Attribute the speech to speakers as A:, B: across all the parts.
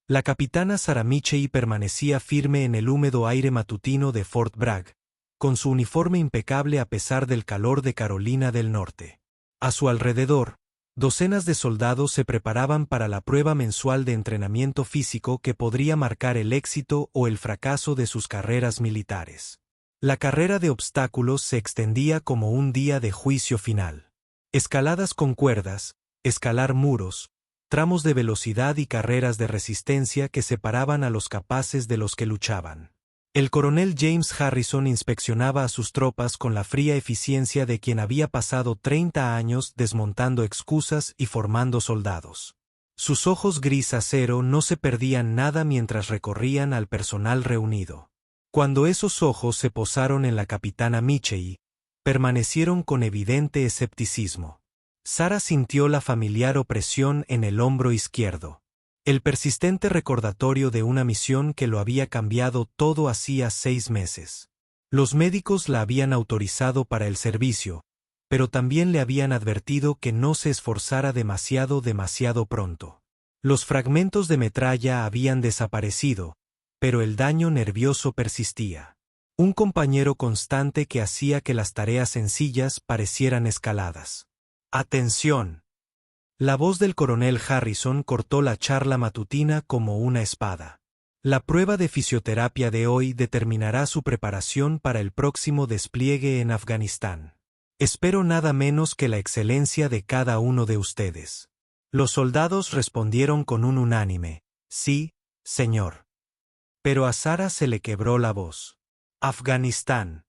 A: La capitana Sarah Mitchell permanecía firme en el húmedo aire matutino de Fort Bragg, con su uniforme impecable a pesar del calor de Carolina del Norte. A su alrededor, docenas de soldados se preparaban para la prueba mensual de entrenamiento físico que podría marcar el éxito o el fracaso de sus carreras militares. La carrera de obstáculos se extendía como un día de juicio final. Escaladas con cuerdas, escalar muros, tramos de velocidad y carreras de resistencia que separaban a los capaces de los que luchaban. El coronel James Harrison inspeccionaba a sus tropas con la fría eficiencia de quien había pasado 30 años desmontando excusas y formando soldados. Sus ojos gris acero no se perdían nada mientras recorrían al personal reunido. Cuando esos ojos se posaron en la capitana Mitchell, permanecieron con evidente escepticismo. Sarah sintió la familiar opresión en el hombro izquierdo. El persistente recordatorio de una misión que lo había cambiado todo hacía 6 meses. Los médicos la habían autorizado para el servicio, pero también le habían advertido que no se esforzara demasiado pronto. Los fragmentos de metralla habían desaparecido, pero el daño nervioso persistía. Un compañero constante que hacía que las tareas sencillas parecieran escaladas. ¡Atención! La voz del coronel Harrison cortó la charla matutina como una espada. La prueba de fisioterapia de hoy determinará su preparación para el próximo despliegue en Afganistán. Espero nada menos que la excelencia de cada uno de ustedes. Los soldados respondieron con un unánime: sí, señor. Pero a Sarah se le quebró la voz. Afganistán.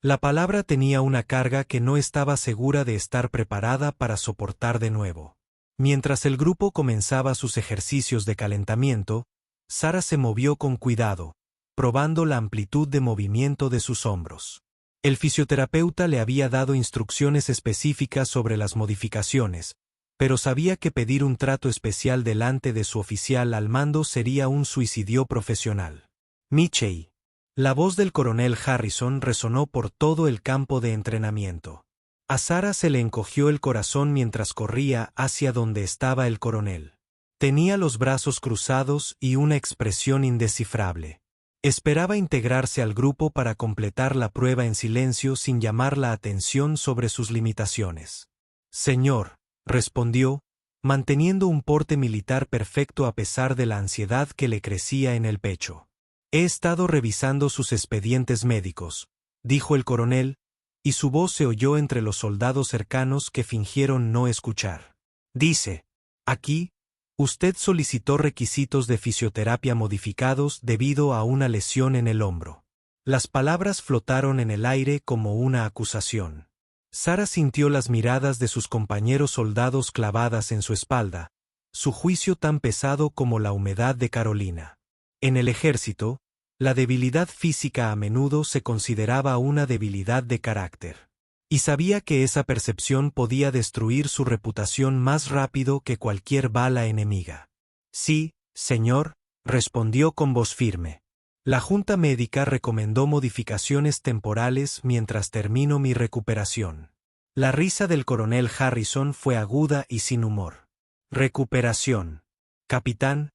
A: La palabra tenía una carga que no estaba segura de estar preparada para soportar de nuevo. Mientras el grupo comenzaba sus ejercicios de calentamiento, Sarah se movió con cuidado, probando la amplitud de movimiento de sus hombros. El fisioterapeuta le había dado instrucciones específicas sobre las modificaciones, pero sabía que pedir un trato especial delante de su oficial al mando sería un suicidio profesional. Mitchell. La voz del coronel Harrison resonó por todo el campo de entrenamiento. A Sarah se le encogió el corazón mientras corría hacia donde estaba el coronel. Tenía los brazos cruzados y una expresión indescifrable. Esperaba integrarse al grupo para completar la prueba en silencio sin llamar la atención sobre sus limitaciones. Señor, respondió, manteniendo un porte militar perfecto a pesar de la ansiedad que le crecía en el pecho. He estado revisando sus expedientes médicos, dijo el coronel, y su voz se oyó entre los soldados cercanos que fingieron no escuchar. Dice, aquí, usted solicitó requisitos de fisioterapia modificados debido a una lesión en el hombro. Las palabras flotaron en el aire como una acusación. Sarah sintió las miradas de sus compañeros soldados clavadas en su espalda, su juicio tan pesado como la humedad de Carolina. En el ejército, la debilidad física a menudo se consideraba una debilidad de carácter. Y sabía que esa percepción podía destruir su reputación más rápido que cualquier bala enemiga. Sí, señor, respondió con voz firme. La junta médica recomendó modificaciones temporales mientras termino mi recuperación. La risa del coronel Harrison fue aguda y sin humor. Recuperación. Capitán,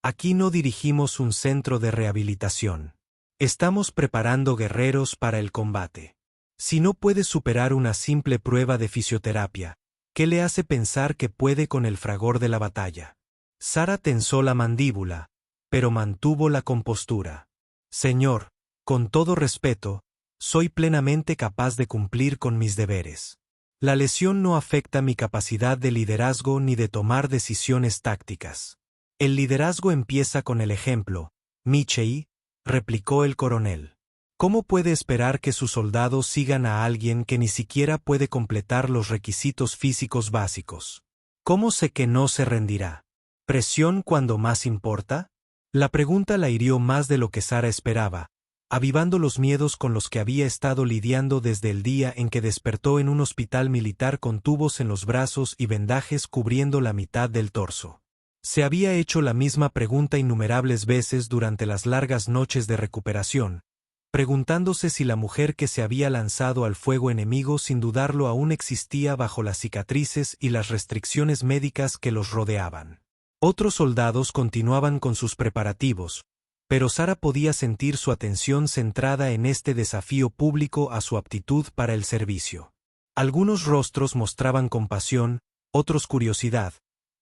A: aquí no dirigimos un centro de rehabilitación. Estamos preparando guerreros para el combate. Si no puede superar una simple prueba de fisioterapia, ¿qué le hace pensar que puede con el fragor de la batalla? Sarah tensó la mandíbula, pero mantuvo la compostura. Señor, con todo respeto, soy plenamente capaz de cumplir con mis deberes. La lesión no afecta mi capacidad de liderazgo ni de tomar decisiones tácticas. El liderazgo empieza con el ejemplo, Mitchell, replicó el coronel. ¿Cómo puede esperar que sus soldados sigan a alguien que ni siquiera puede completar los requisitos físicos básicos? ¿Cómo sé que no se rendirá? ¿Presión cuando más importa? La pregunta la hirió más de lo que Sarah esperaba, avivando los miedos con los que había estado lidiando desde el día en que despertó en un hospital militar con tubos en los brazos y vendajes cubriendo la mitad del torso. Se había hecho la misma pregunta innumerables veces durante las largas noches de recuperación, preguntándose si la mujer que se había lanzado al fuego enemigo sin dudarlo aún existía bajo las cicatrices y las restricciones médicas que los rodeaban. Otros soldados continuaban con sus preparativos, pero Sara podía sentir su atención centrada en este desafío público a su aptitud para el servicio. Algunos rostros mostraban compasión, otros curiosidad,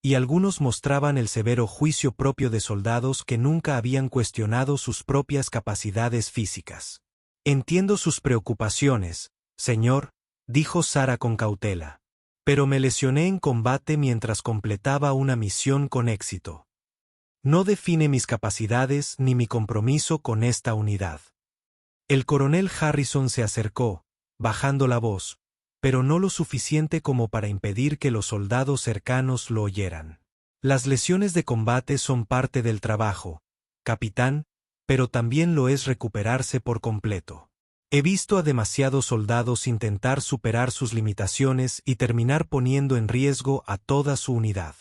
A: y algunos mostraban el severo juicio propio de soldados que nunca habían cuestionado sus propias capacidades físicas. Entiendo sus preocupaciones, señor, dijo Sara con cautela. Pero me lesioné en combate mientras completaba una misión con éxito. No define mis capacidades ni mi compromiso con esta unidad. El coronel Harrison se acercó, bajando la voz, pero no lo suficiente como para impedir que los soldados cercanos lo oyeran. Las lesiones de combate son parte del trabajo, capitán, pero también lo es recuperarse por completo. He visto a demasiados soldados intentar superar sus limitaciones y terminar poniendo en riesgo a toda su unidad.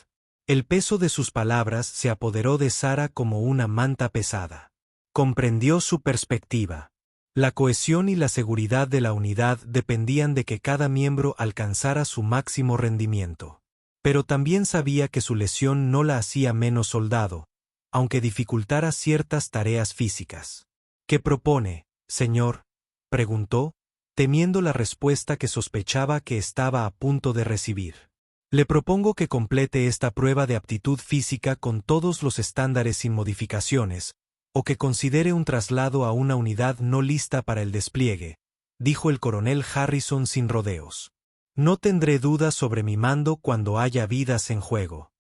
A: El peso de sus palabras se apoderó de Sara como una manta pesada. Comprendió su perspectiva. La cohesión y la seguridad de la unidad dependían de que cada miembro alcanzara su máximo rendimiento. Pero también sabía que su lesión no la hacía menos soldado, aunque dificultara ciertas tareas físicas. ¿Qué propone, señor?, preguntó, temiendo la respuesta que sospechaba que estaba a punto de recibir. Le propongo que complete esta prueba de aptitud física con todos los estándares sin modificaciones, o que considere un traslado a una unidad no lista para el despliegue, dijo el coronel Harrison sin rodeos. No tendré dudas sobre mi mando cuando haya vidas en juego.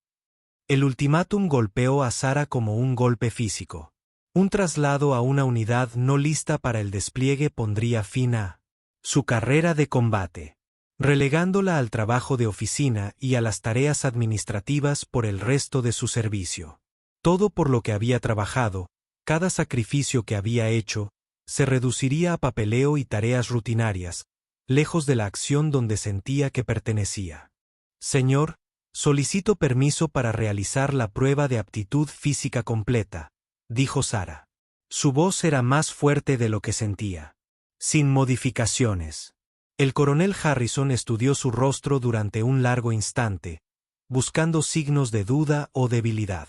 A: El ultimátum golpeó a Sara como un golpe físico. Un traslado a una unidad no lista para el despliegue pondría fin a su carrera de combate, relegándola al trabajo de oficina y a las tareas administrativas por el resto de su servicio. Todo por lo que había trabajado, cada sacrificio que había hecho, se reduciría a papeleo y tareas rutinarias, lejos de la acción donde sentía que pertenecía. Señor, solicito permiso para realizar la prueba de aptitud física completa, dijo Sara. Su voz era más fuerte de lo que sentía. Sin modificaciones. El coronel Harrison estudió su rostro durante un largo instante, buscando signos de duda o debilidad.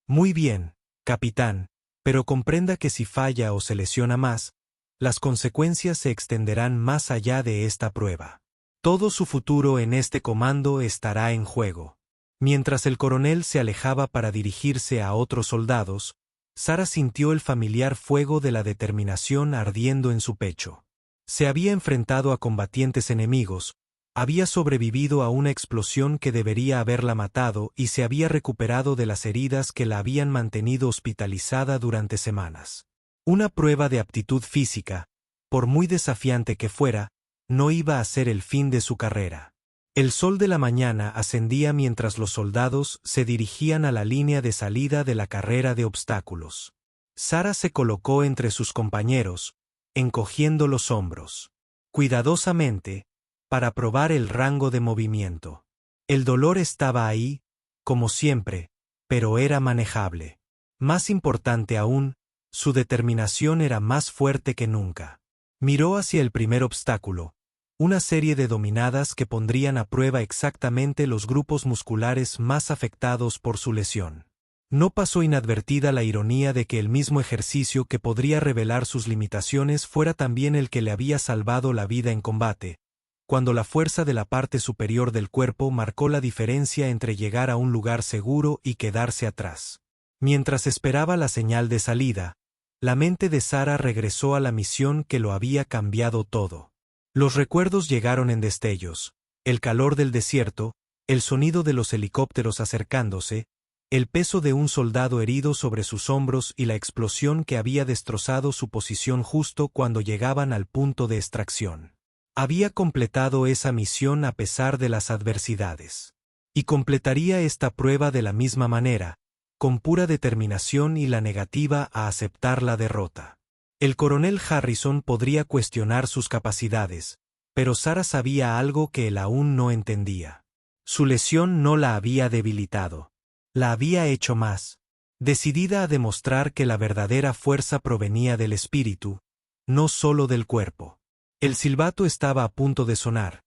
A: Muy bien, capitán, pero comprenda que si falla o se lesiona más, las consecuencias se extenderán más allá de esta prueba. Todo su futuro en este comando estará en juego. Mientras el coronel se alejaba para dirigirse a otros soldados, Sara sintió el familiar fuego de la determinación ardiendo en su pecho. Se había enfrentado a combatientes enemigos, había sobrevivido a una explosión que debería haberla matado y se había recuperado de las heridas que la habían mantenido hospitalizada durante semanas. Una prueba de aptitud física, por muy desafiante que fuera, no iba a ser el fin de su carrera. El sol de la mañana ascendía mientras los soldados se dirigían a la línea de salida de la carrera de obstáculos. Sara se colocó entre sus compañeros, encogiendo los hombros. Cuidadosamente, para probar el rango de movimiento. El dolor estaba ahí, como siempre, pero era manejable. Más importante aún, su determinación era más fuerte que nunca. Miró hacia el primer obstáculo, una serie de dominadas que pondrían a prueba exactamente los grupos musculares más afectados por su lesión. No pasó inadvertida la ironía de que el mismo ejercicio que podría revelar sus limitaciones fuera también el que le había salvado la vida en combate, cuando la fuerza de la parte superior del cuerpo marcó la diferencia entre llegar a un lugar seguro y quedarse atrás. Mientras esperaba la señal de salida, la mente de Sara regresó a la misión que lo había cambiado todo. Los recuerdos llegaron en destellos, el calor del desierto, el sonido de los helicópteros acercándose, el peso de un soldado herido sobre sus hombros y la explosión que había destrozado su posición justo cuando llegaban al punto de extracción. Había completado esa misión a pesar de las adversidades. Y completaría esta prueba de la misma manera, con pura determinación y la negativa a aceptar la derrota. El coronel Harrison podría cuestionar sus capacidades, pero Sara sabía algo que él aún no entendía. Su lesión no la había debilitado. La había hecho más. Decidida a demostrar que la verdadera fuerza provenía del espíritu, no solo del cuerpo. El silbato estaba a punto de sonar,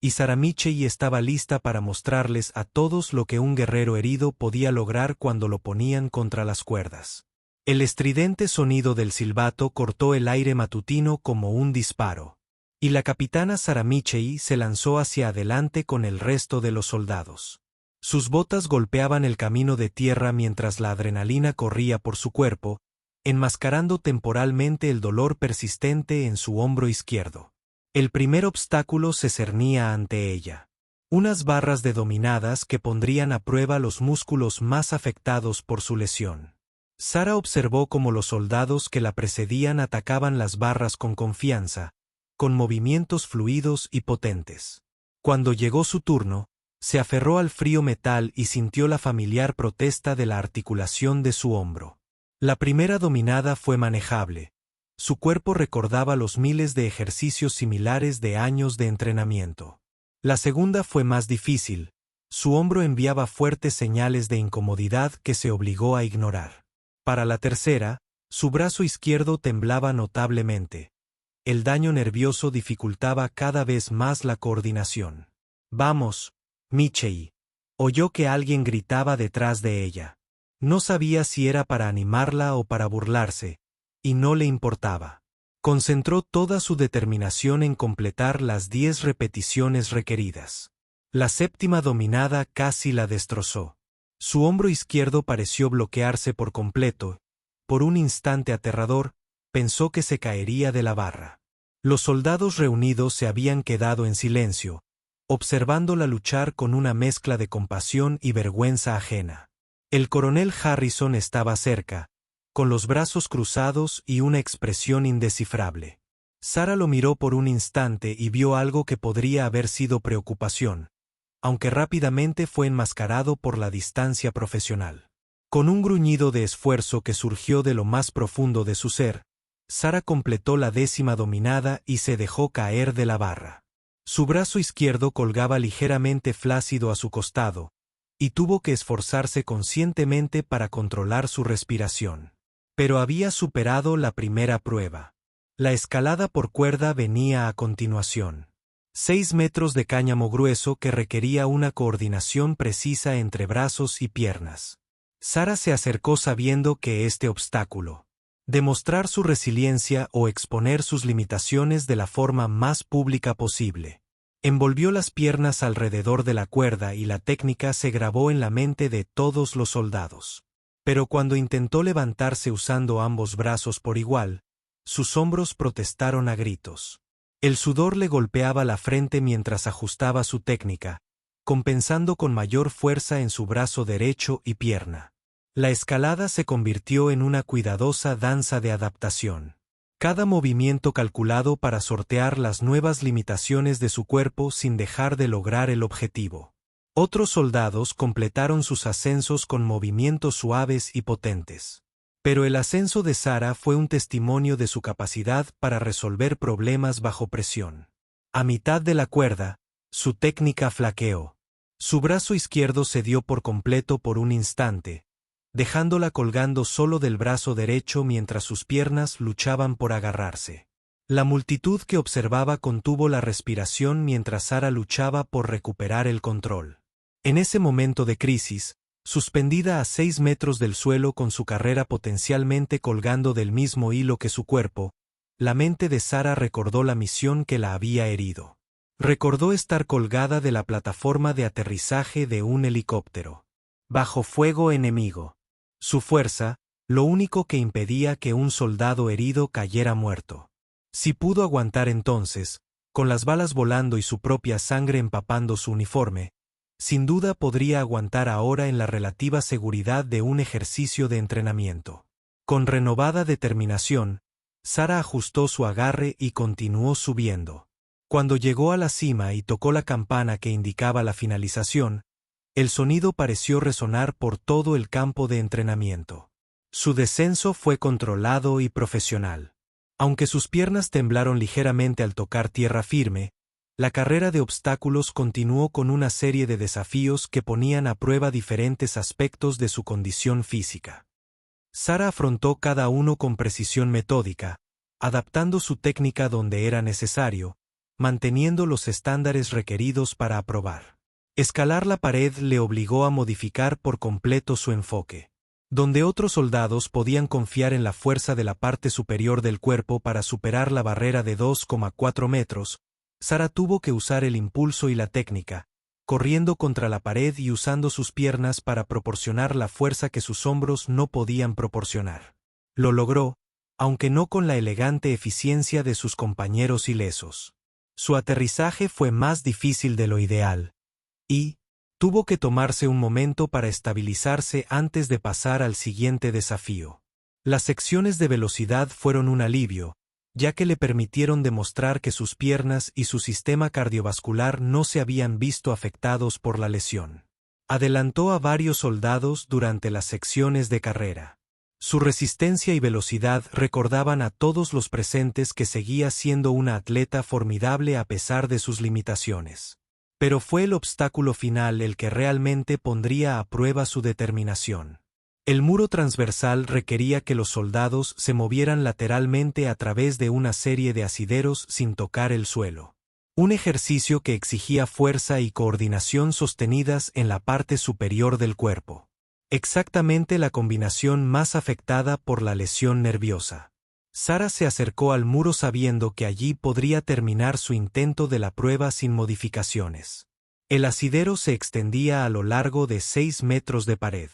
A: y Saramichei estaba lista para mostrarles a todos lo que un guerrero herido podía lograr cuando lo ponían contra las cuerdas. El estridente sonido del silbato cortó el aire matutino como un disparo, y la capitana Saramichei se lanzó hacia adelante con el resto de los soldados. Sus botas golpeaban el camino de tierra mientras la adrenalina corría por su cuerpo, enmascarando temporalmente el dolor persistente en su hombro izquierdo. El primer obstáculo se cernía ante ella. Unas barras de dominadas que pondrían a prueba los músculos más afectados por su lesión. Sara observó cómo los soldados que la precedían atacaban las barras con confianza, con movimientos fluidos y potentes. Cuando llegó su turno, se aferró al frío metal y sintió la familiar protesta de la articulación de su hombro. La primera dominada fue manejable. Su cuerpo recordaba los miles de ejercicios similares de años de entrenamiento. La segunda fue más difícil. Su hombro enviaba fuertes señales de incomodidad que se obligó a ignorar. Para la tercera, su brazo izquierdo temblaba notablemente. El daño nervioso dificultaba cada vez más la coordinación. «Vamos, Michei», oyó que alguien gritaba detrás de ella. No sabía si era para animarla o para burlarse, y no le importaba. Concentró toda su determinación en completar las 10 repeticiones requeridas. La séptima dominada casi la destrozó. Su hombro izquierdo pareció bloquearse por completo. Por un instante aterrador, pensó que se caería de la barra. Los soldados reunidos se habían quedado en silencio, observándola luchar con una mezcla de compasión y vergüenza ajena. El coronel Harrison estaba cerca, con los brazos cruzados y una expresión indescifrable. Sara lo miró por un instante y vio algo que podría haber sido preocupación, aunque rápidamente fue enmascarado por la distancia profesional. Con un gruñido de esfuerzo que surgió de lo más profundo de su ser, Sara completó la 10ª dominada y se dejó caer de la barra. Su brazo izquierdo colgaba ligeramente flácido a su costado, y tuvo que esforzarse conscientemente para controlar su respiración. Pero había superado la primera prueba. La escalada por cuerda venía a continuación. 6 metros de cáñamo grueso que requería una coordinación precisa entre brazos y piernas. Sara se acercó sabiendo que este obstáculo, demostrar su resiliencia o exponer sus limitaciones de la forma más pública posible. Envolvió las piernas alrededor de la cuerda y la técnica se grabó en la mente de todos los soldados. Pero cuando intentó levantarse usando ambos brazos por igual, sus hombros protestaron a gritos. El sudor le golpeaba la frente mientras ajustaba su técnica, compensando con mayor fuerza en su brazo derecho y pierna. La escalada se convirtió en una cuidadosa danza de adaptación. Cada movimiento calculado para sortear las nuevas limitaciones de su cuerpo sin dejar de lograr el objetivo. Otros soldados completaron sus ascensos con movimientos suaves y potentes. Pero el ascenso de Sara fue un testimonio de su capacidad para resolver problemas bajo presión. A mitad de la cuerda, su técnica flaqueó. Su brazo izquierdo cedió por completo por un instante, dejándola colgando solo del brazo derecho mientras sus piernas luchaban por agarrarse. La multitud que observaba contuvo la respiración mientras Sara luchaba por recuperar el control. En ese momento de crisis, suspendida a 6 metros del suelo con su carrera potencialmente colgando del mismo hilo que su cuerpo, la mente de Sara recordó la misión que la había herido. Recordó estar colgada de la plataforma de aterrizaje de un helicóptero, bajo fuego enemigo. Su fuerza, lo único que impedía que un soldado herido cayera muerto. Si pudo aguantar entonces, con las balas volando y su propia sangre empapando su uniforme, sin duda podría aguantar ahora en la relativa seguridad de un ejercicio de entrenamiento. Con renovada determinación, Sara ajustó su agarre y continuó subiendo. Cuando llegó a la cima y tocó la campana que indicaba la finalización, el sonido pareció resonar por todo el campo de entrenamiento. Su descenso fue controlado y profesional. Aunque sus piernas temblaron ligeramente al tocar tierra firme, la carrera de obstáculos continuó con una serie de desafíos que ponían a prueba diferentes aspectos de su condición física. Sara afrontó cada uno con precisión metódica, adaptando su técnica donde era necesario, manteniendo los estándares requeridos para aprobar. Escalar la pared le obligó a modificar por completo su enfoque. Donde otros soldados podían confiar en la fuerza de la parte superior del cuerpo para superar la barrera de 2,4 metros, Sarah tuvo que usar el impulso y la técnica, corriendo contra la pared y usando sus piernas para proporcionar la fuerza que sus hombros no podían proporcionar. Lo logró, aunque no con la elegante eficiencia de sus compañeros ilesos. Su aterrizaje fue más difícil de lo ideal, y tuvo que tomarse un momento para estabilizarse antes de pasar al siguiente desafío. Las secciones de velocidad fueron un alivio, ya que le permitieron demostrar que sus piernas y su sistema cardiovascular no se habían visto afectados por la lesión. Adelantó a varios soldados durante las secciones de carrera. Su resistencia y velocidad recordaban a todos los presentes que seguía siendo una atleta formidable a pesar de sus limitaciones. Pero fue el obstáculo final el que realmente pondría a prueba su determinación. El muro transversal requería que los soldados se movieran lateralmente a través de una serie de asideros sin tocar el suelo. Un ejercicio que exigía fuerza y coordinación sostenidas en la parte superior del cuerpo. Exactamente la combinación más afectada por la lesión nerviosa. Sarah se acercó al muro sabiendo que allí podría terminar su intento de la prueba sin modificaciones. El asidero se extendía a lo largo de 6 metros de pared.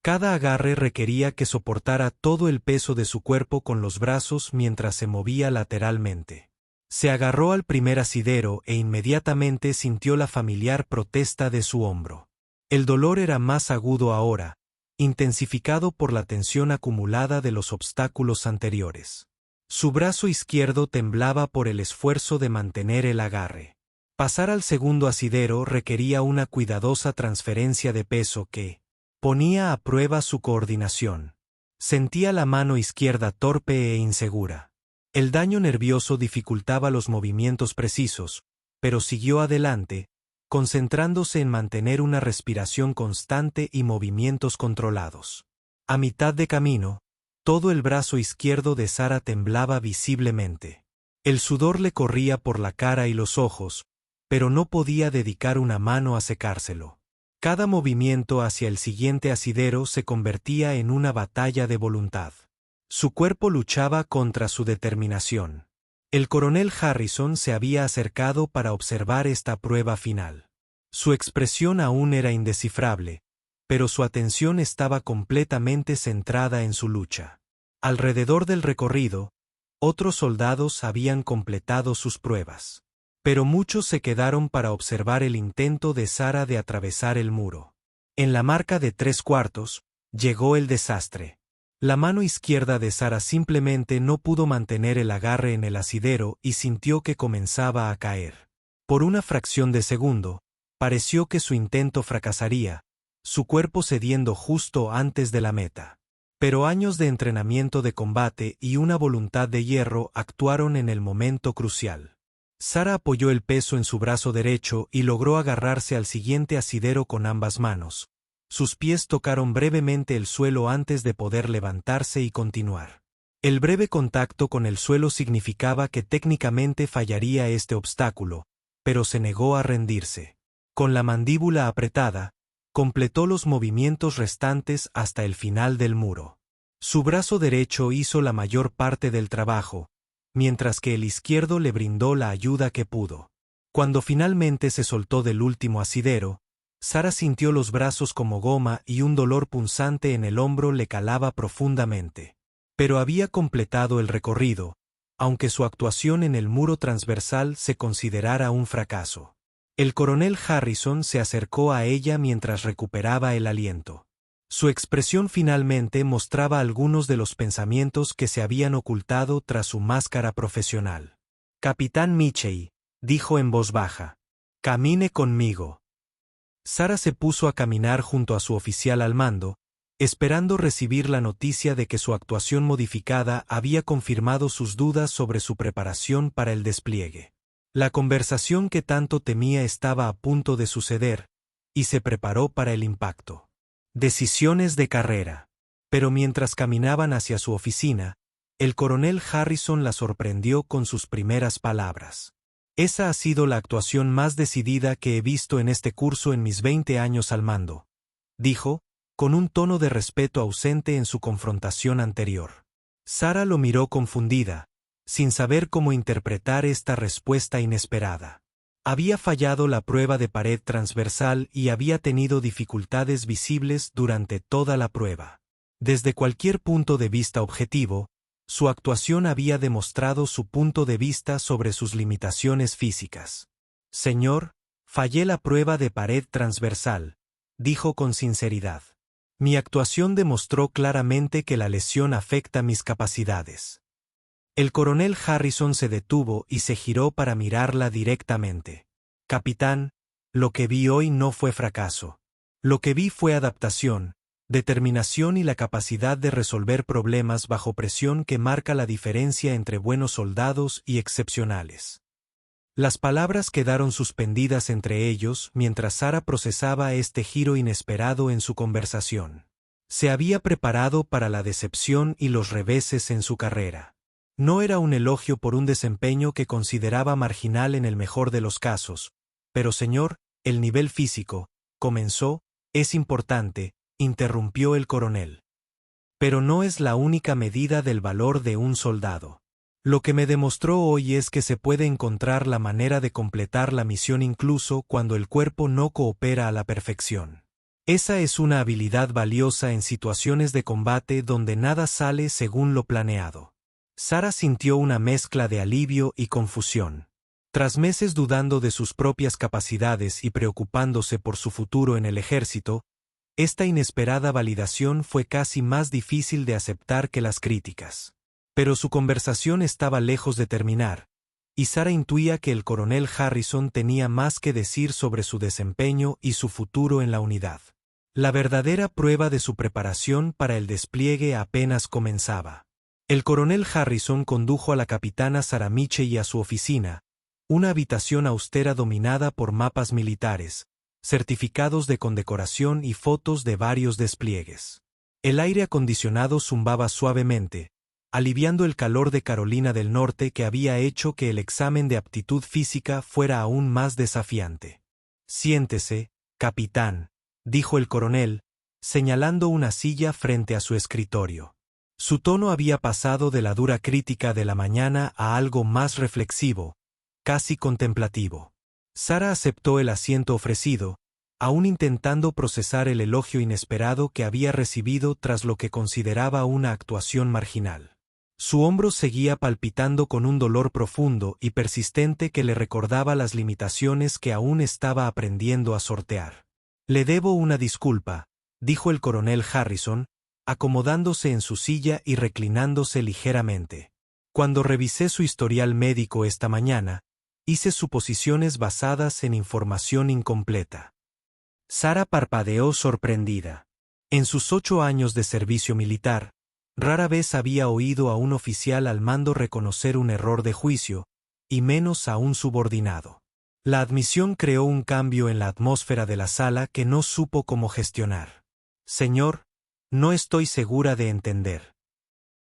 A: Cada agarre requería que soportara todo el peso de su cuerpo con los brazos mientras se movía lateralmente. Se agarró al primer asidero e inmediatamente sintió la familiar protesta de su hombro. El dolor era más agudo ahora, intensificado por la tensión acumulada de los obstáculos anteriores. Su brazo izquierdo temblaba por el esfuerzo de mantener el agarre. Pasar al segundo asidero requería una cuidadosa transferencia de peso que ponía a prueba su coordinación. Sentía la mano izquierda torpe e insegura. El daño nervioso dificultaba los movimientos precisos, pero siguió adelante, concentrándose en mantener una respiración constante y movimientos controlados. A mitad de camino, todo el brazo izquierdo de Sarah temblaba visiblemente. El sudor le corría por la cara y los ojos, pero no podía dedicar una mano a secárselo. Cada movimiento hacia el siguiente asidero se convertía en una batalla de voluntad. Su cuerpo luchaba contra su determinación. El coronel Harrison se había acercado para observar esta prueba final. Su expresión aún era indescifrable, pero su atención estaba completamente centrada en su lucha. Alrededor del recorrido, otros soldados habían completado sus pruebas. Pero muchos se quedaron para observar el intento de Sarah de atravesar el muro. En la marca de 3/4, llegó el desastre. La mano izquierda de Sarah simplemente no pudo mantener el agarre en el asidero y sintió que comenzaba a caer. Por una fracción de segundo, pareció que su intento fracasaría, su cuerpo cediendo justo antes de la meta. Pero años de entrenamiento de combate y una voluntad de hierro actuaron en el momento crucial. Sarah apoyó el peso en su brazo derecho y logró agarrarse al siguiente asidero con ambas manos. Sus pies tocaron brevemente el suelo antes de poder levantarse y continuar. El breve contacto con el suelo significaba que técnicamente fallaría este obstáculo, pero se negó a rendirse. Con la mandíbula apretada, completó los movimientos restantes hasta el final del muro. Su brazo derecho hizo la mayor parte del trabajo, mientras que el izquierdo le brindó la ayuda que pudo. Cuando finalmente se soltó del último asidero, Sarah sintió los brazos como goma y un dolor punzante en el hombro le calaba profundamente. Pero había completado el recorrido, aunque su actuación en el muro transversal se considerara un fracaso. El coronel Harrison se acercó a ella mientras recuperaba el aliento. Su expresión finalmente mostraba algunos de los pensamientos que se habían ocultado tras su máscara profesional. «Capitán Michey», dijo en voz baja, «camine conmigo». Sarah se puso a caminar junto a su oficial al mando, esperando recibir la noticia de que su actuación modificada había confirmado sus dudas sobre su preparación para el despliegue. La conversación que tanto temía estaba a punto de suceder, y se preparó para el impacto. Decisiones de carrera. Pero mientras caminaban hacia su oficina, el coronel Harrison la sorprendió con sus primeras palabras. Esa ha sido la actuación más decidida que he visto en este curso en mis 20 años al mando, dijo, con un tono de respeto ausente en su confrontación anterior. Sara lo miró confundida, sin saber cómo interpretar esta respuesta inesperada. Había fallado la prueba de pared transversal y había tenido dificultades visibles durante toda la prueba. Desde cualquier punto de vista objetivo, su actuación había demostrado su punto de vista sobre sus limitaciones físicas. Señor, fallé la prueba de pared transversal, dijo con sinceridad. Mi actuación demostró claramente que la lesión afecta mis capacidades. El coronel Harrison se detuvo y se giró para mirarla directamente. Capitán, lo que vi hoy no fue fracaso. Lo que vi fue adaptación, determinación y la capacidad de resolver problemas bajo presión que marca la diferencia entre buenos soldados y excepcionales. Las palabras quedaron suspendidas entre ellos mientras Sara procesaba este giro inesperado en su conversación. Se había preparado para la decepción y los reveses en su carrera. No era un elogio por un desempeño que consideraba marginal en el mejor de los casos, pero señor, el nivel físico, comenzó, es importante, interrumpió el coronel. Pero no es la única medida del valor de un soldado. Lo que me demostró hoy es que se puede encontrar la manera de completar la misión incluso cuando el cuerpo no coopera a la perfección. Esa es una habilidad valiosa en situaciones de combate donde nada sale según lo planeado. Sara sintió una mezcla de alivio y confusión. Tras meses dudando de sus propias capacidades y preocupándose por su futuro en el ejército, esta inesperada validación fue casi más difícil de aceptar que las críticas. Pero su conversación estaba lejos de terminar, y Sara intuía que el coronel Harrison tenía más que decir sobre su desempeño y su futuro en la unidad. La verdadera prueba de su preparación para el despliegue apenas comenzaba. El coronel Harrison condujo a la capitana Sara Mitchell a su oficina, una habitación austera dominada por mapas militares, certificados de condecoración y fotos de varios despliegues. El aire acondicionado zumbaba suavemente, aliviando el calor de Carolina del Norte que había hecho que el examen de aptitud física fuera aún más desafiante. Siéntese, capitán, dijo el coronel, señalando una silla frente a su escritorio. Su tono había pasado de la dura crítica de la mañana a algo más reflexivo, casi contemplativo. Sara aceptó el asiento ofrecido, aún intentando procesar el elogio inesperado que había recibido tras lo que consideraba una actuación marginal. Su hombro seguía palpitando con un dolor profundo y persistente que le recordaba las limitaciones que aún estaba aprendiendo a sortear. Le debo una disculpa, dijo el coronel Harrison, acomodándose en su silla y reclinándose ligeramente. Cuando revisé su historial médico esta mañana, hice suposiciones basadas en información incompleta. Sara parpadeó sorprendida. En sus 8 años de servicio militar, rara vez había oído a un oficial al mando reconocer un error de juicio, y menos a un subordinado. La admisión creó un cambio en la atmósfera de la sala que no supo cómo gestionar. Señor, no estoy segura de entender.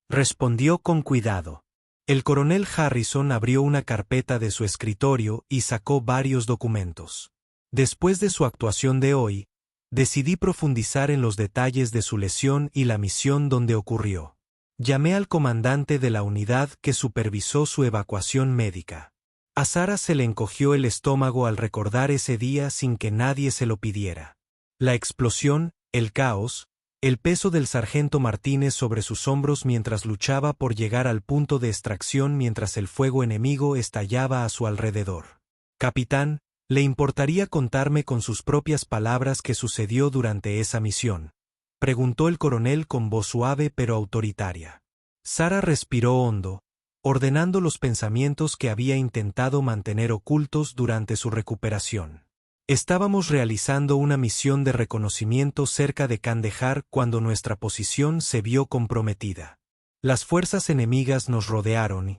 A: Respondió con cuidado. El coronel Harrison abrió una carpeta de su escritorio y sacó varios documentos. Después de su actuación de hoy, decidí profundizar en los detalles de su lesión y la misión donde ocurrió. Llamé al comandante de la unidad que supervisó su evacuación médica. A Sara se le encogió el estómago al recordar ese día sin que nadie se lo pidiera. La explosión, el caos, el peso del sargento Martínez sobre sus hombros mientras luchaba por llegar al punto de extracción mientras el fuego enemigo estallaba a su alrededor. Capitán, ¿le importaría contarme con sus propias palabras qué sucedió durante esa misión?, preguntó el coronel con voz suave pero autoritaria. Sara respiró hondo, ordenando los pensamientos que había intentado mantener ocultos durante su recuperación. Estábamos realizando una misión de reconocimiento cerca de Kandahar cuando nuestra posición se vio comprometida. Las fuerzas enemigas nos rodearon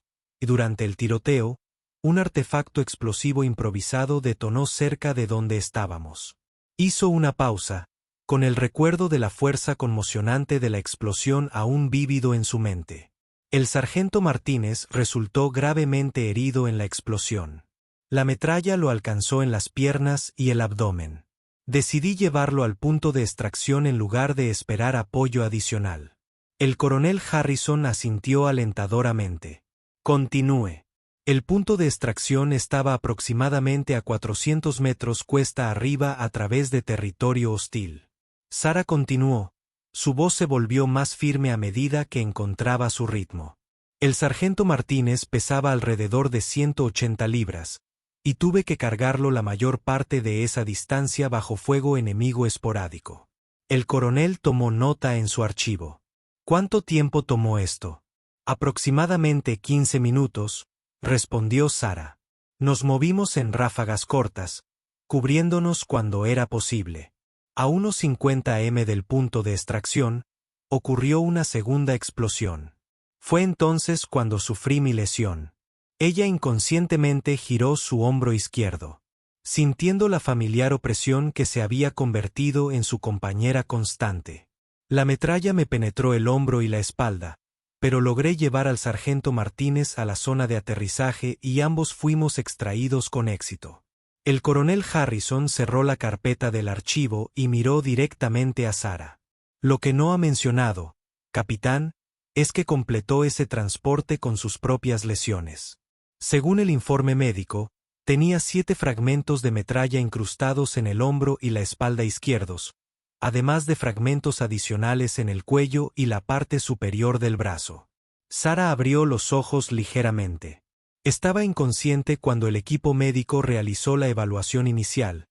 A: y durante el tiroteo, un artefacto explosivo improvisado detonó cerca de donde estábamos. Hizo una pausa, con el recuerdo de la fuerza conmocionante de la explosión aún vívido en su mente. El sargento Martínez resultó gravemente herido en la explosión. La metralla lo alcanzó en las piernas y el abdomen. Decidí llevarlo al punto de extracción en lugar de esperar apoyo adicional. El coronel Harrison asintió alentadoramente. Continúe. El punto de extracción estaba aproximadamente a 400 metros cuesta arriba a través de territorio hostil. Sarah continuó. Su voz se volvió más firme a medida que encontraba su ritmo. El sargento Martínez pesaba alrededor de 180 libras, y tuve que cargarlo la mayor parte de esa distancia bajo fuego enemigo esporádico. El coronel tomó nota en su archivo. ¿Cuánto tiempo tomó esto? Aproximadamente 15 minutos, respondió Sarah. Nos movimos en ráfagas cortas, cubriéndonos cuando era posible. A unos 50 m del punto de extracción, ocurrió una segunda explosión. Fue entonces cuando sufrí mi lesión. Ella inconscientemente giró su hombro izquierdo, sintiendo la familiar opresión que se había convertido en su compañera constante. La metralla me penetró el hombro y la espalda, pero logré llevar al sargento Martínez a la zona de aterrizaje y ambos fuimos extraídos con éxito. El coronel Harrison cerró la carpeta del archivo y miró directamente a Sarah. Lo que no ha mencionado, capitán, es que completó ese transporte con sus propias lesiones. Según el informe médico, tenía 7 fragmentos de metralla incrustados en el hombro y la espalda izquierdos, además de fragmentos adicionales en el cuello y la parte superior del brazo. Sarah abrió los ojos ligeramente. Estaba inconsciente cuando el equipo médico realizó la evaluación inicial,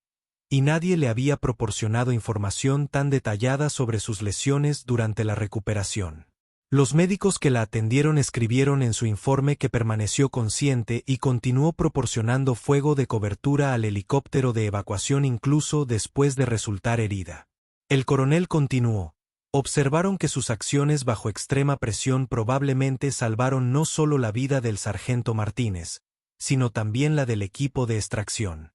A: y nadie le había proporcionado información tan detallada sobre sus lesiones durante la recuperación. Los médicos que la atendieron escribieron en su informe que permaneció consciente y continuó proporcionando fuego de cobertura al helicóptero de evacuación incluso después de resultar herida. El coronel continuó. Observaron que sus acciones bajo extrema presión probablemente salvaron no solo la vida del sargento Martínez, sino también la del equipo de extracción.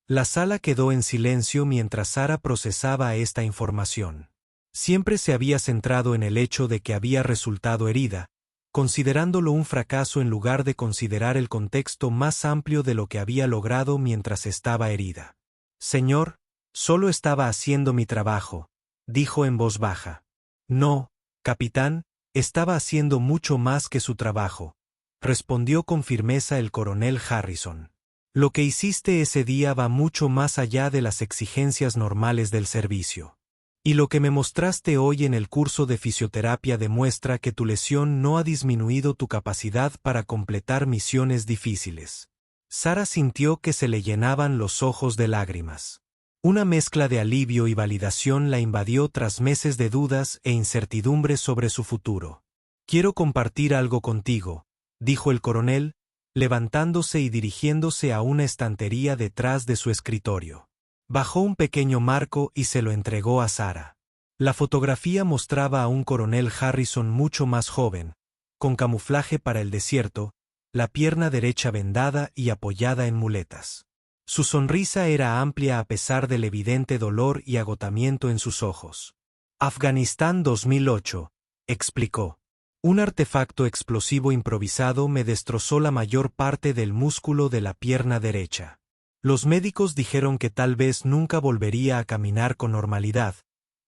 A: La sala quedó en silencio mientras Sarah procesaba esta información. Siempre se había centrado en el hecho de que había resultado herida, considerándolo un fracaso en lugar de considerar el contexto más amplio de lo que había logrado mientras estaba herida. Señor, solo estaba haciendo mi trabajo, dijo en voz baja. No, capitán, estaba haciendo mucho más que su trabajo, respondió con firmeza el coronel Harrison. Lo que hiciste ese día va mucho más allá de las exigencias normales del servicio. Y lo que me mostraste hoy en el curso de fisioterapia demuestra que tu lesión no ha disminuido tu capacidad para completar misiones difíciles. Sarah sintió que se le llenaban los ojos de lágrimas. Una mezcla de alivio y validación la invadió tras meses de dudas e incertidumbres sobre su futuro. Quiero compartir algo contigo, dijo el coronel, levantándose y dirigiéndose a una estantería detrás de su escritorio. Bajó un pequeño marco y se lo entregó a Sarah. La fotografía mostraba a un coronel Harrison mucho más joven, con camuflaje para el desierto, la pierna derecha vendada y apoyada en muletas. Su sonrisa era amplia a pesar del evidente dolor y agotamiento en sus ojos. Afganistán 2008, explicó. Un artefacto explosivo improvisado me destrozó la mayor parte del músculo de la pierna derecha. Los médicos dijeron que tal vez nunca volvería a caminar con normalidad,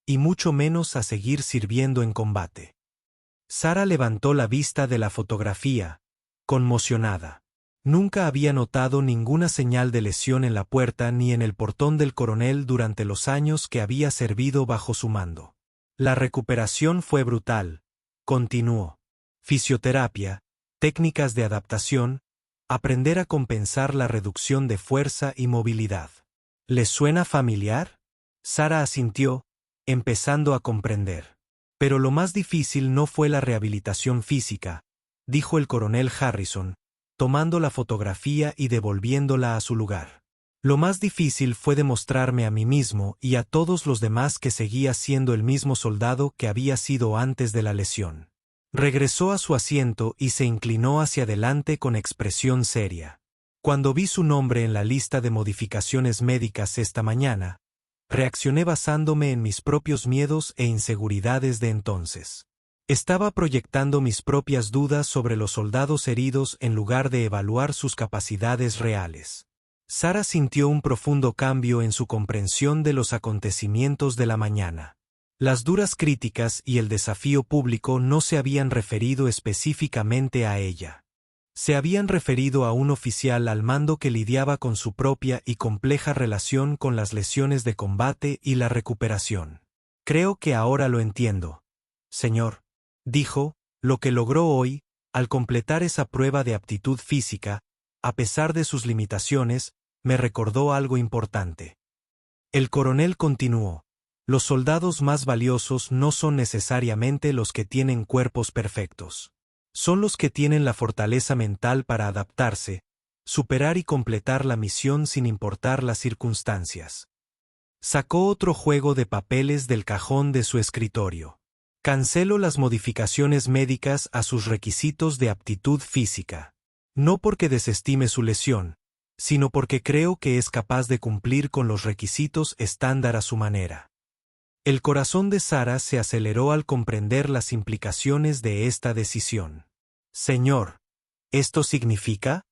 A: y mucho menos a seguir sirviendo en combate. Sarah levantó la vista de la fotografía, conmocionada. Nunca había notado ninguna señal de lesión en la puerta ni en el portón del coronel durante los años que había servido bajo su mando. La recuperación fue brutal, continuó. Fisioterapia, técnicas de adaptación, aprender a compensar la reducción de fuerza y movilidad. ¿Les suena familiar? Sarah asintió, empezando a comprender. Pero lo más difícil no fue la rehabilitación física, dijo el coronel Harrison, tomando la fotografía y devolviéndola a su lugar. Lo más difícil fue demostrarme a mí mismo y a todos los demás que seguía siendo el mismo soldado que había sido antes de la lesión. Regresó a su asiento y se inclinó hacia adelante con expresión seria. Cuando vi su nombre en la lista de modificaciones médicas esta mañana, reaccioné basándome en mis propios miedos e inseguridades de entonces. Estaba proyectando mis propias dudas sobre los soldados heridos en lugar de evaluar sus capacidades reales. Sarah sintió un profundo cambio en su comprensión de los acontecimientos de la mañana. Las duras críticas y el desafío público no se habían referido específicamente a ella. Se habían referido a un oficial al mando que lidiaba con su propia y compleja relación con las lesiones de combate y la recuperación. Creo que ahora lo entiendo, señor, dijo. Lo que logró hoy, al completar esa prueba de aptitud física, a pesar de sus limitaciones, me recordó algo importante. El coronel continuó. Los soldados más valiosos no son necesariamente los que tienen cuerpos perfectos. Son los que tienen la fortaleza mental para adaptarse, superar y completar la misión sin importar las circunstancias. Sacó otro juego de papeles del cajón de su escritorio. Canceló las modificaciones médicas a sus requisitos de aptitud física. No porque desestime su lesión, sino porque creo que es capaz de cumplir con los requisitos estándar a su manera. El corazón de Sarah se aceleró al comprender las implicaciones de esta decisión. Señor, ¿esto significa?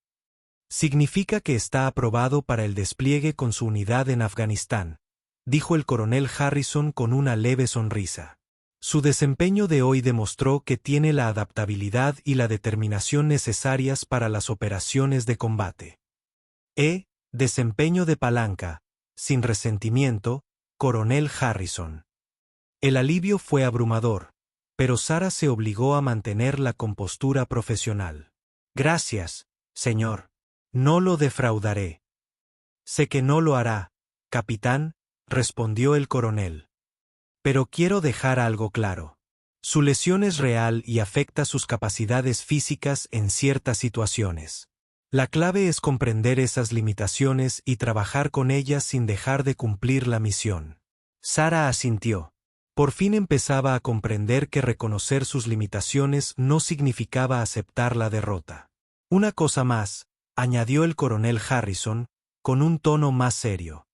A: Significa que está aprobado para el despliegue con su unidad en Afganistán, dijo el coronel Harrison con una leve sonrisa. Su desempeño de hoy demostró que tiene la adaptabilidad y la determinación necesarias para las operaciones de combate. Desempeño de palanca, sin resentimiento, coronel Harrison. El alivio fue abrumador, pero Sarah se obligó a mantener la compostura profesional. Gracias, señor. No lo defraudaré. Sé que no lo hará, capitán, respondió el coronel. Pero quiero dejar algo claro. Su lesión es real y afecta sus capacidades físicas en ciertas situaciones. La clave es comprender esas limitaciones y trabajar con ellas sin dejar de cumplir la misión. Sarah asintió. Por fin empezaba a comprender que reconocer sus limitaciones no significaba aceptar la derrota. Una cosa más, añadió el coronel Harrison, con un tono más serio.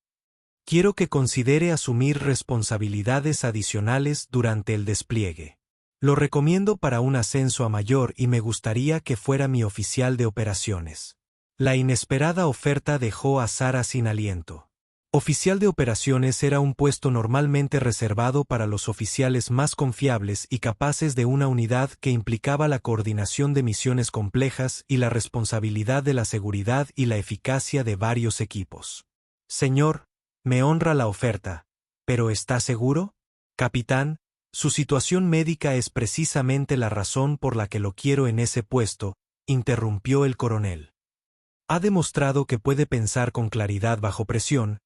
A: Quiero que considere asumir responsabilidades adicionales durante el despliegue. Lo recomiendo para un ascenso a mayor y me gustaría que fuera mi oficial de operaciones. La inesperada oferta dejó a Sarah sin aliento. Oficial de operaciones era un puesto normalmente reservado para los oficiales más confiables y capaces de una unidad que implicaba la coordinación de misiones complejas y la responsabilidad de la seguridad y la eficacia de varios equipos. Señor, me honra la oferta, ¿pero está seguro? Capitán, su situación médica es precisamente la razón por la que lo quiero en ese puesto, interrumpió el coronel. Ha demostrado que puede pensar con claridad bajo presión,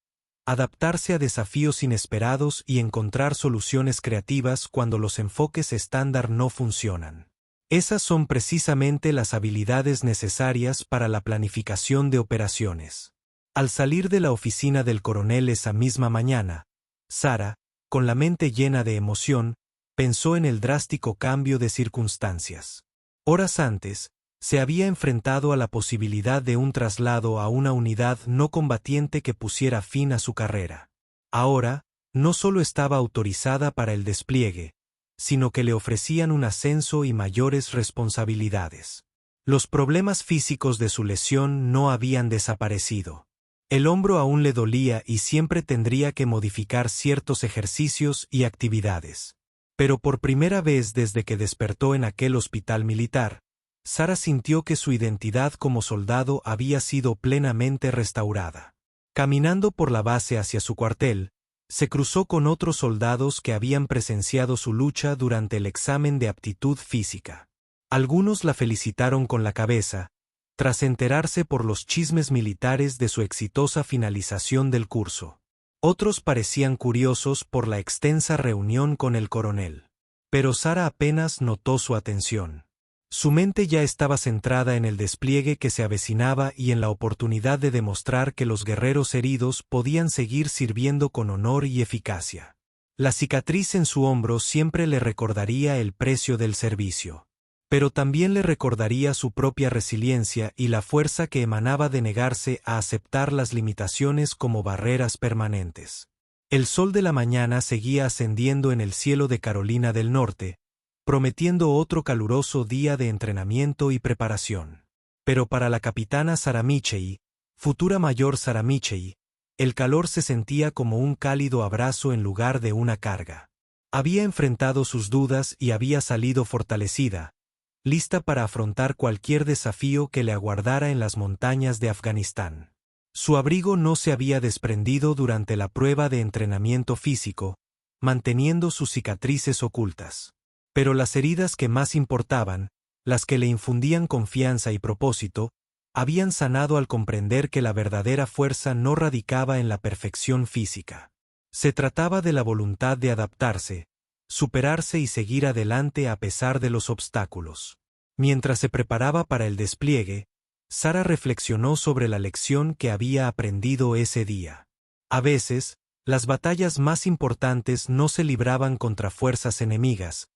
A: adaptarse a desafíos inesperados y encontrar soluciones creativas cuando los enfoques estándar no funcionan. Esas son precisamente las habilidades necesarias para la planificación de operaciones. Al salir de la oficina del coronel esa misma mañana, Sarah, con la mente llena de emoción, pensó en el drástico cambio de circunstancias. Horas antes, se había enfrentado a la posibilidad de un traslado a una unidad no combatiente que pusiera fin a su carrera. Ahora, no solo estaba autorizada para el despliegue, sino que le ofrecían un ascenso y mayores responsabilidades. Los problemas físicos de su lesión no habían desaparecido. El hombro aún le dolía y siempre tendría que modificar ciertos ejercicios y actividades. Pero por primera vez desde que despertó en aquel hospital militar, Sarah sintió que su identidad como soldado había sido plenamente restaurada. Caminando por la base hacia su cuartel, se cruzó con otros soldados que habían presenciado su lucha durante el examen de aptitud física. Algunos la felicitaron con la cabeza, tras enterarse por los chismes militares de su exitosa finalización del curso. Otros parecían curiosos por la extensa reunión con el coronel. Pero Sarah apenas notó su atención. Su mente ya estaba centrada en el despliegue que se avecinaba y en la oportunidad de demostrar que los guerreros heridos podían seguir sirviendo con honor y eficacia. La cicatriz en su hombro siempre le recordaría el precio del servicio. Pero también le recordaría su propia resiliencia y la fuerza que emanaba de negarse a aceptar las limitaciones como barreras permanentes. El sol de la mañana seguía ascendiendo en el cielo de Carolina del Norte, prometiendo otro caluroso día de entrenamiento y preparación. Pero para la capitana Saramichei, futura mayor Saramichei, el calor se sentía como un cálido abrazo en lugar de una carga. Había enfrentado sus dudas y había salido fortalecida, lista para afrontar cualquier desafío que le aguardara en las montañas de Afganistán. Su abrigo no se había desprendido durante la prueba de entrenamiento físico, manteniendo sus cicatrices ocultas. Pero las heridas que más importaban, las que le infundían confianza y propósito, habían sanado al comprender que la verdadera fuerza no radicaba en la perfección física. Se trataba de la voluntad de adaptarse, superarse y seguir adelante a pesar de los obstáculos. Mientras se preparaba para el despliegue, Sara reflexionó sobre la lección que había aprendido ese día. A veces, las batallas más importantes no se libraban contra fuerzas enemigas,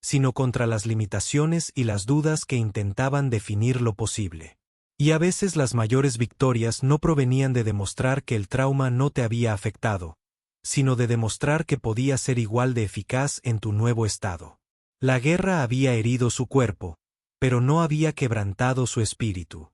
A: sino contra las limitaciones y las dudas que intentaban definir lo posible. Y a veces las mayores victorias no provenían de demostrar que el trauma no te había afectado, sino de demostrar que podía ser igual de eficaz en tu nuevo estado. La guerra había herido su cuerpo, pero no había quebrantado su espíritu.